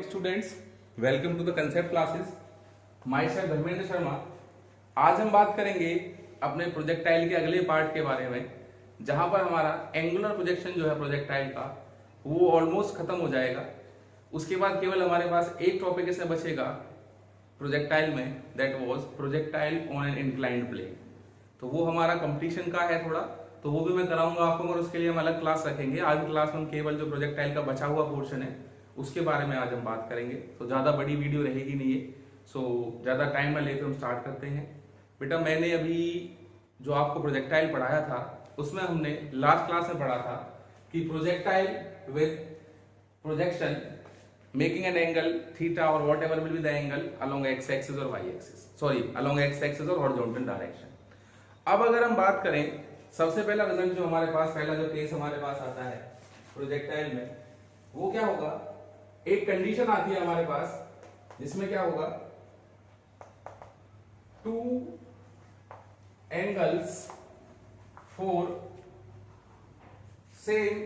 Students, welcome to the concept classes. Myself Dharmendra Sharma. आज हम बात करेंगे अपने प्रोजेक्टाइल के अगले पार्ट के बारे में, जहां पर हमारा एंगुलर प्रोजेक्शन जो है प्रोजेक्टाइल का वो ऑलमोस्ट खत्म हो जाएगा। उसके बाद केवल हमारे पास एक टॉपिक ऐसे बचेगा प्रोजेक्टाइल में, that was projectile on an inclined plane. तो वो हमारा कंप्लीशन का है थोड़ा, तो वो भी मैं कराऊंगा आपको, मगर उसके लिए हम अलग क्लास रखेंगे। आज की क्लास में हम केवल जो प्रोजेक्टाइल का बचा हुआ पोर्शन है उसके बारे में आज हम बात करेंगे। तो ज्यादा बड़ी वीडियो रहेगी नहीं है, सो ज्यादा टाइम न लेकर हम स्टार्ट करते हैं। बेटा, मैंने अभी जो आपको प्रोजेक्टाइल पढ़ाया था उसमें हमने लास्ट क्लास में पढ़ा था कि projectile with projection making an angle theta और whatever will be the angle along X axis और Y axis, sorry along X axis और हॉरिजॉन्टल डायरेक्शन। अब अगर हम बात करें, सबसे पहला रिजल्ट जो हमारे पास, पहला जो केस हमारे पास आता है प्रोजेक्टाइल में, वो क्या होगा, एक कंडीशन आती है हमारे पास जिसमें क्या होगा, two angles for same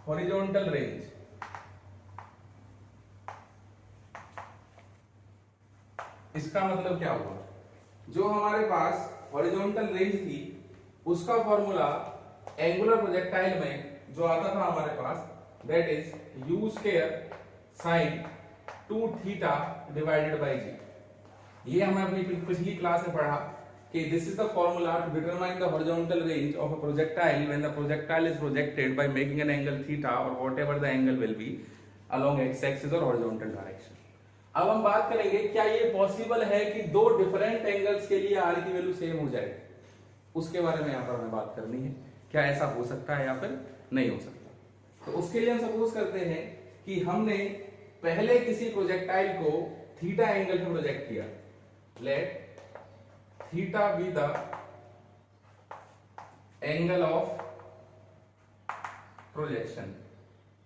horizontal range. इसका मतलब क्या हुआ, जो हमारे पास हॉरिजॉन्टल रेंज थी उसका फॉर्मूला एंगुलर प्रोजेक्टाइल में जो आता था हमारे पास, that is u square sine 2 theta divided by g। ये हमने अपनी पिछली क्लास में पढ़ा कि this is the formula to determine the horizontal range of a projectile when the projectile is projected by making an angle theta और whatever the angle will be along X axis और horizontal direction. अब हम बात करेंगे क्या ये possible है कि दो डिफरेंट एंगल्स के लिए r की वैल्यू सेम हो जाए, उसके बारे में यहां पर हमें बात करनी है। क्या ऐसा हो सकता है या फिर नहीं हो सकता। तो उसके लिए हम सपोज करते हैं कि हमने पहले किसी प्रोजेक्टाइल को थीटा एंगल पे प्रोजेक्ट किया। Let theta be the angle of projection.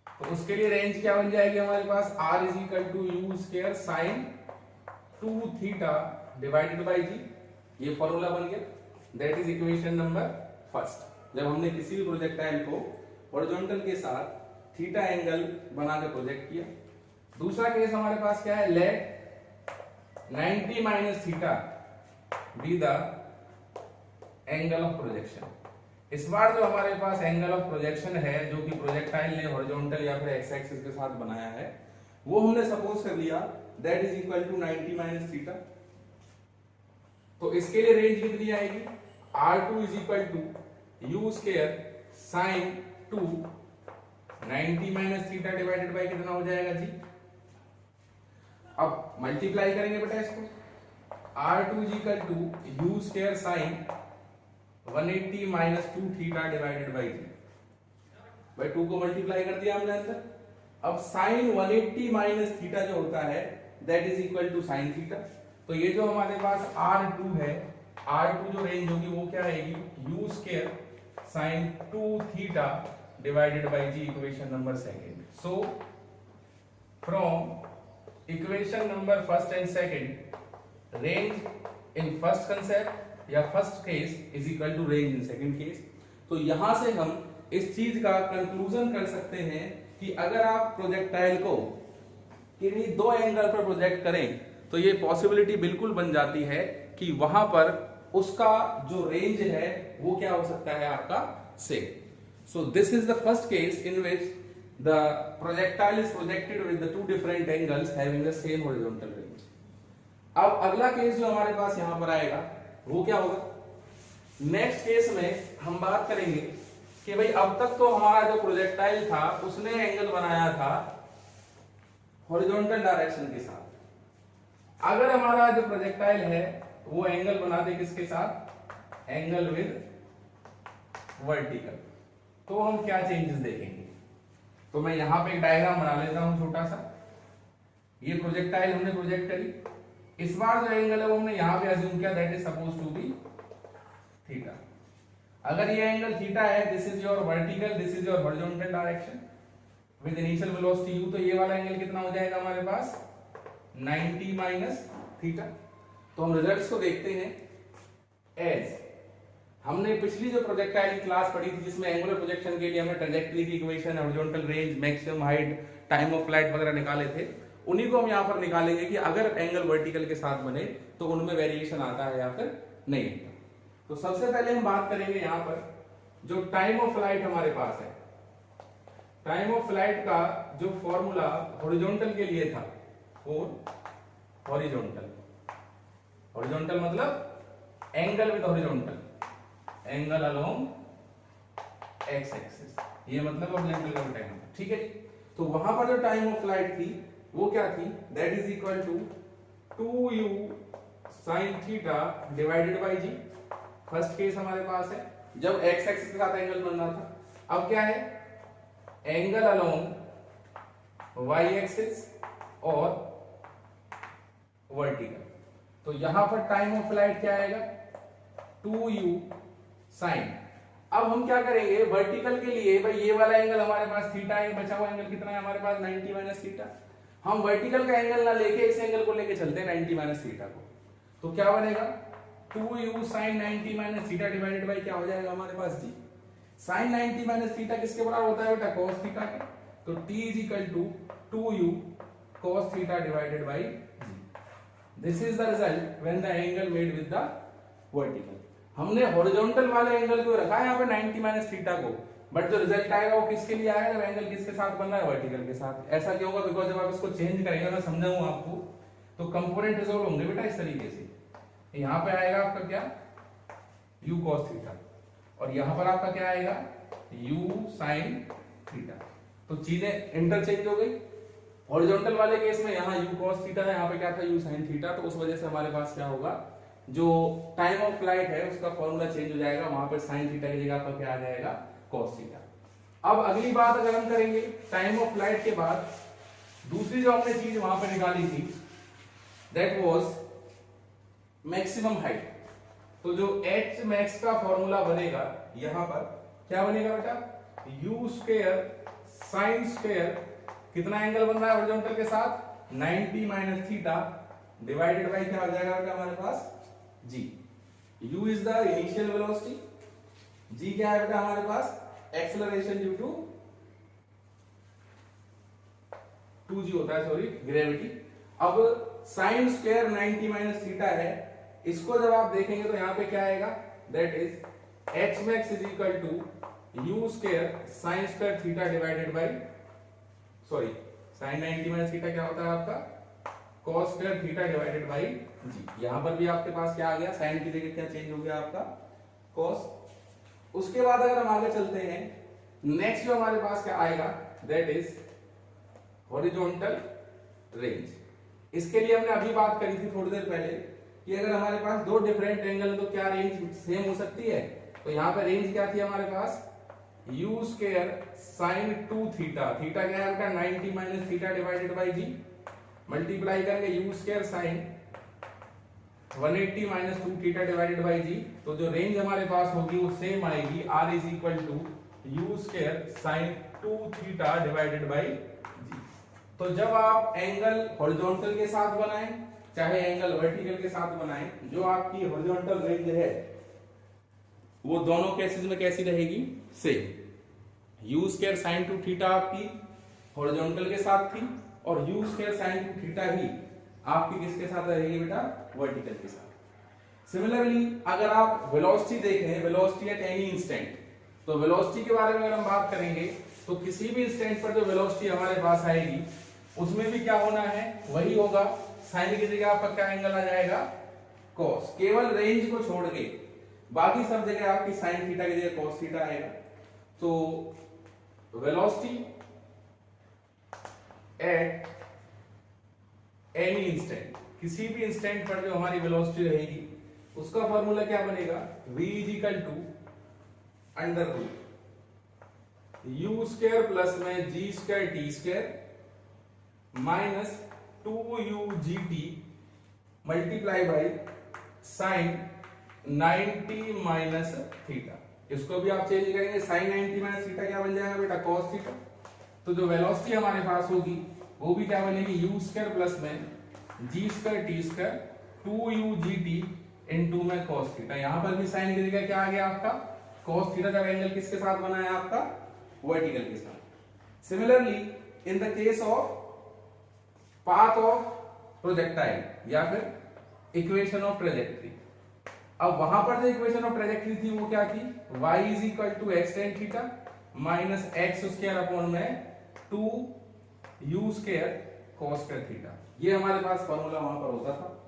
तो उसके लिए रेंज क्या बन जाएगी हमारे पास, r is equal to u square sine 2 theta divided by g। ये फॉर्मूला बन गया, that is equation number first. जब हमने किसी भी प्रोजेक्टाइल को हॉरिजॉन्टल के साथ थीटा एंगल बना के प्रोजेक्ट किया। दूसरा केस हमारे पास क्या है, let 90 minus theta be the angle of projection. इस बार जो हमारे पास एंगल ऑफ प्रोजेक्शन है जो कि प्रोजेक्टाइल ने हॉरिजॉन्टल या फिर एक्स एक्सिस के साथ बनाया है, वो हमने सपोज कर लिया that is equal to 90 minus theta. तो इसके लिए रेंज कितनी आएगी, r2 is equal to u square sine 2 90 minus theta divided by कितना हो जाएगा जी। अब मल्टीप्लाई करेंगे बेटा इसको, r2 is equal to u square sine 180 minus 2 theta divided by G. भाई 2 को मल्टीप्लाई कर दिया हमने अंदर। अब साइन 180 माइनस थीटा जो होता है that is equal to sine theta. तो ये जो हमारे पास r2 है, r2 जो रेंज होगी वो क्या आएगी, u square sine 2 theta divided by g, equation number second. So from equation number first and second, range in first concept या first case is equal to range in second case। तो यहां से हम इस चीज का कंक्लूजन कर सकते हैं कि अगर आप प्रोजेक्टाइल को किन्हीं दो एंगल पर प्रोजेक्ट करें तो ये पॉसिबिलिटी बिल्कुल बन जाती है कि वहां पर उसका जो रेंज है वो क्या हो सकता है आपका same. So this is the first case in which the projectile is projected with the two different angles having the same horizontal range। अब अगला केस जो हमारे पास यहां पर आएगा वो क्या होगा, नेक्स्ट केस में हम बात करेंगे कि भाई अब तक तो हमारा जो प्रोजेक्टाइल था उसने एंगल बनाया था हॉरिजॉन्टल डायरेक्शन के साथ। अगर हमारा जो प्रोजेक्टाइल है वो एंगल बना दे किसके साथ, एंगल विद वर्टिकल, तो हम क्या चेंजेस देखेंगे। तो मैं यहां पे एक डायग्राम बना लेता हूं छोटा सा। ये प्रोजेक्टाइल हमने प्रोजेक्ट करी, इस बार जो एंगल है वो हमने यहां पे अज्यूम किया that is suppose to be theta. अगर ये एंगल थीटा है, this is your vertical, this is your horizontal direction with initial velocity u, तो ये वाला एंगल कितना हो जाएगा हमारे पास, 90 माइनस थीटा। तो हम रिजल्ट्स को देखते हैं। एज हमने पिछली जो प्रोजेक्टाइल की क्लास पढ़ी थी जिसमें एंगुलर प्रोजेक्शन के लिए हमने ट्रैजेक्टरी की equation, horizontal range, maximum height, time of flight वगैरह निकाले थे, उन्हीं को हम यहाँ पर निकालेंगे कि अगर एंगल वर्टिकल के साथ बने तो उनमें वेरिएशन आता है या फिर नहीं। तो सबसे पहले हम बात करेंगे यहाँ पर जो टाइम ऑफ फ्लाइट हमारे पास है। टाइम ऑफ फ्लाइट का जो फॉर्मूला हॉरिजॉन्टल के लिए था, हॉरिजॉन्टल, हॉरिजॉन्टल मतलब angle with horizontal, angle along X axis, ये मतलब हॉरिजॉन्टल का टाइम, ठीक है। तो वहां पर जो टाइम ऑफ फ्लाइट थी वो क्या थी, that is equal to 2u sin theta divided by g। First case हमारे पास है जब एक्स एक्सिस के साथ एंगल बन रहा था। अब क्या है, एंगल अलोंग y एक्सिस और वर्टिकल। तो यहां पर टाइम ऑफ फ्लाइट क्या आएगा, 2u sin। अब हम क्या करेंगे, वर्टिकल के लिए भाई ये वाला एंगल हमारे पास थीटा है, बचा हुआ एंगल कितना है हमारे पास 90 माइनस थीटा। हम वर्टिकल का एंगल ना लेके इस एंगल को लेके चलते हैं 90 माइनस थीटा को। तो क्या बनेगा, 2u sin 90 minus theta divided bye क्या हो जाएगा हमारे पास जी। sin 90 माइनस थीटा किसके बराबर होता है बेटा, cos थीटा के। तो t is equal to 2u cos theta divided by g। This is the result when the angle made with the vertical. हमने हॉरिजॉन्टल वाले एंगल को रखा है यहाँ पे 90 माइनस थीटा को, बट जो रिजल्ट आएगा वो किसके लिए आएगा, जब एंगल किसके साथ बन रहा है, वर्टिकल के साथ। ऐसा क्यों होगा, बिकॉज जब आप इसको चेंज करेंगे, मैं समझाऊंगा आपको, तो कंपोनेंट रिजॉल्व होंगे बेटा इस तरीके से। यहाँ पे आएगा आपका क्या, u cos थीटा, और यहाँ पर आपका क्या आएगा, u sin थीटा। तो चीजें इंटरचेंज हो गई। हॉरिजॉन्टल वाले केस में यहाँ u cos थीटा है, यहाँ पे क्या था u sin थीटा। तो उस वजह से हमारे पास क्या होगा, जो टाइम ऑफ फ्लाइट है उसका फॉर्मूला चेंज हो जाएगा, वहां पर sin थीटा की जगह पर क्या आ जाएगा, cos थीटा। अब अगली बात अगर हम करेंगे टाइम ऑफ फ्लाइट के बाद, दूसरी जो हमने चीज वहां पर निकाली थी दैट वाज मैक्सिमम हाइट। तो जो h मैक्स का फॉर्मूला बनेगा यहां पर क्या बनेगा बेटा, u स्क्वायर sin स्क्वायर, कितना एंगल बन रहा है हॉरिजॉन्टल के साथ 90 माइनस थीटा डिवाइडेड बाय क्या आ जाएगा बेटा हमारे पास g। u is the initial velocity, g क्या है बेटा हमारे पास, एक्सेलरेशन ड्यू टू 2g होता है, सॉरी ग्रेविटी। अब sin स्क्वायर 90 माइनस थीटा है, इसको जब आप देखेंगे तो यहाँ पे क्या आएगा, that is h max is equal to u square sin square theta divided by, sorry sin 90 minus theta क्या होता है आपका, cos square theta divided by g। यहां पर भी आपके पास क्या आ गया, sin की जगह क्या चेंज हो गया आपका, cos। उसके बाद अगर हम आगे चलते हैं, नेक्स्ट जो हमारे पास क्या आएगा, दैट इज हॉरिजॉन्टल रेंज। इसके लिए हमने अभी बात करी थी थोड़ी देर पहले कि अगर हमारे पास दो डिफरेंट एंगल तो क्या रेंज सेम हो सकती है। तो यहाँ पे रेंज क्या थी हमारे पास, u square sin 2 theta, theta क्या है बेटा 90 minus theta divided by g, multiply करेंगे u square sin 180 minus 2 theta divided by g। तो जो रेंज हमारे पास होगी वो सेम आएगी, r is equal to u square sin 2 theta divided by g। तो जब आप एंगल हॉरिजॉन्टल के साथ बनाएं चाहे एंगल वर्टिकल के साथ बनाएं, जो आपकी हॉरिजॉन्टल रेंज है वो दोनों केसेस में कैसी रहेगी, same. u square sin 2 theta आपकी हॉरिजॉन्टल के साथ थी और u स्क्वायर sin 2 थीटा ही आपकी किसके साथ रहेगी बेटा, वर्टिकल के साथ। सिमिलरली अगर आप वेलोसिटी देखें, वेलोसिटी एट एनी इंस्टेंट, तो वेलोसिटी के बारे में अगर हम बात करेंगे तो किसी भी इंस्टेंट पर जो वेलोसिटी हमारे पास आएगी उसमें भी क्या होना है, वही होगा, साइन की जगह आपका क्या एंगल आ जाएगा, cos। केवल रेंज को छोड़ के बाकी सब जगह आपकी साइन थीटा की जगह cos थीटा आएगा। तो वेलोसिटी एट एनी इंस्टेंट, किसी भी इंस्टेंट पर जो हमारी वेलोसिटी रहेगी उसका फॉर्मूला क्या बनेगा, v is equal to under root u square plus में g square t square minus 2ugt multiply by sine 90 minus theta. इसको भी आप चेंज करेंगे, साइन 90 माइनस थीटा क्या बन जाएगा बेटा, cos थीटा। तो जो वेलोसिटी हमारे पास होगी वो भी क्या बनेगी, u स्क्वायर प्लस में g square t square 2ugt into में cos थीटा। यहां पर भी साइन की जगह क्या आ गया आपका cos थीटा, जब एंगल किसके साथ बना है आपका वर्टिकल के साथ। Similarly in the case of path of projectile या फिर इक्वेशन ऑफ ट्रेजेक्टरी, अब वहां पर जो इक्वेशन ऑफ ट्रेजेक्टरी थी वो क्या थी, y is equal to x tan theta minus x square upon में 2u square cos square theta. ये हमारे पास फॉर्मूला वहां पर होता था।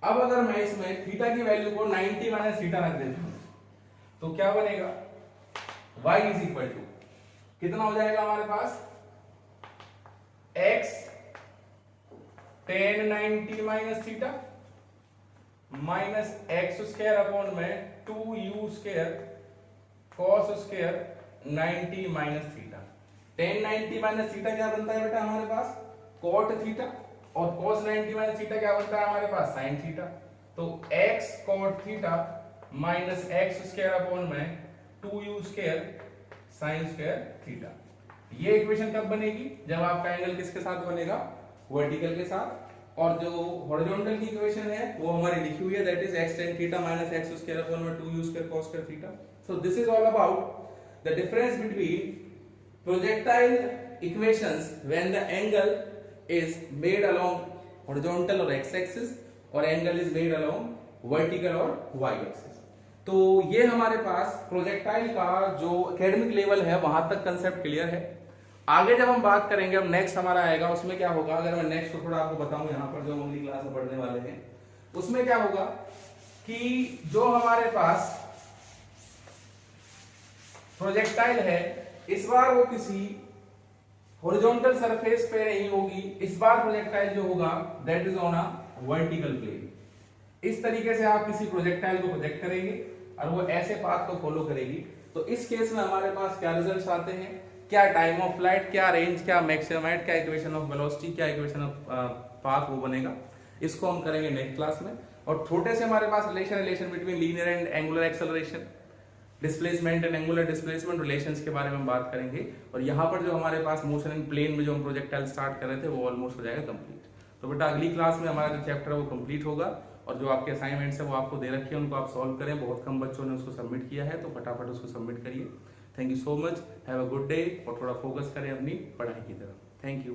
अब अगर मैं इसमें थीटा की वैल्यू को 90 माइनस थीटा रख देता हूं तो क्या बनेगा, y इज इक्वल टू कितना हो जाएगा हमारे पास, x tan 90 minus theta minus x square upon में 2u square cos square 90 minus theta. tan 90 minus theta क्या बनता है बेटा हमारे पास cot थीटा, और cos 90 माइनस थीटा क्या बनता है हमारे पास sin थीटा। तो x cot theta minus x square upon में 2u square sin square theta. ये इक्वेशन कब बनेगी, जब आपका एंगल किसके साथ बनेगा, वर्टिकल के साथ। और जो हॉरिजॉन्टल की इक्वेशन है वो हमारी लिखी हुई है, that is x tan theta minus x square upon में 2u square cos square theta. So this is all about the difference between projectile equations when the angle is made along horizontal or x axis और angle is made along vertical और y axis। तो ये हमारे पास projectile का जो academic level है वहां तक कंसेप्ट क्लियर है। आगे जब हम बात करेंगे, अब नेक्स्ट हमारा आएगा, उसमें क्या होगा, अगर मैं नेक्स्ट को थोड़ा आपको बताऊं यहाँ पर जो हम अगली क्लास में पढ़ने वाले हैं, उसमें क्या होगा कि जो हमारे पास प्रोजेक्टाइल है इस बार वो किसी हॉरिजॉन्टल सरफेस पे नहीं होगी, इस बार प्रोजेक्टाइल जो होगा that is on a vertical plane. इस तरीके से आप किसी प्रोजेक्टाइल को प्रोजेक्ट करेंगे और वो ऐसे पाथ को फॉलो करेगी, तो इस केस में हमारे पास क्या रिजल्ट्स आते हैं, क्या टाइम ऑफ फ्लाइट, क्या रेंज, क्या मैक्सिमम हाइट, क्या इक्वेशन ऑफ वेलोसिटी, क्या इक्वेशन ऑफ पाथ वो बनेगा। इसको हम करेंगे नेक्स्ट क्लास में। और छोटे से हमारे पास relation between linear and angular acceleration, displacement and angular displacement relations के बारे में हम बात करेंगे। और यहाँ पर जो हमारे पास मोशन इन प्लेन में जो हम प्रोजेक्टाइल स्टार्ट कर रहे थे वो ऑलमोस्ट हो जाएगा कंप्लीट। तो बेटा अगली क्लास में हमारा जो चैप्टर है वो कंप्लीट होगा, और जो आपके असाइनमेंट्स है वो आपको दे रखी है, उनको आप सॉल्व करें। बहुत कम बच्चों ने उसको सबमिट किया है, तो फटाफट उसको सबमिट करिए। Thank you so much, have a good day, और थोड़ा फोकस करें अपनी पढ़ाई की तरफ। Thank you.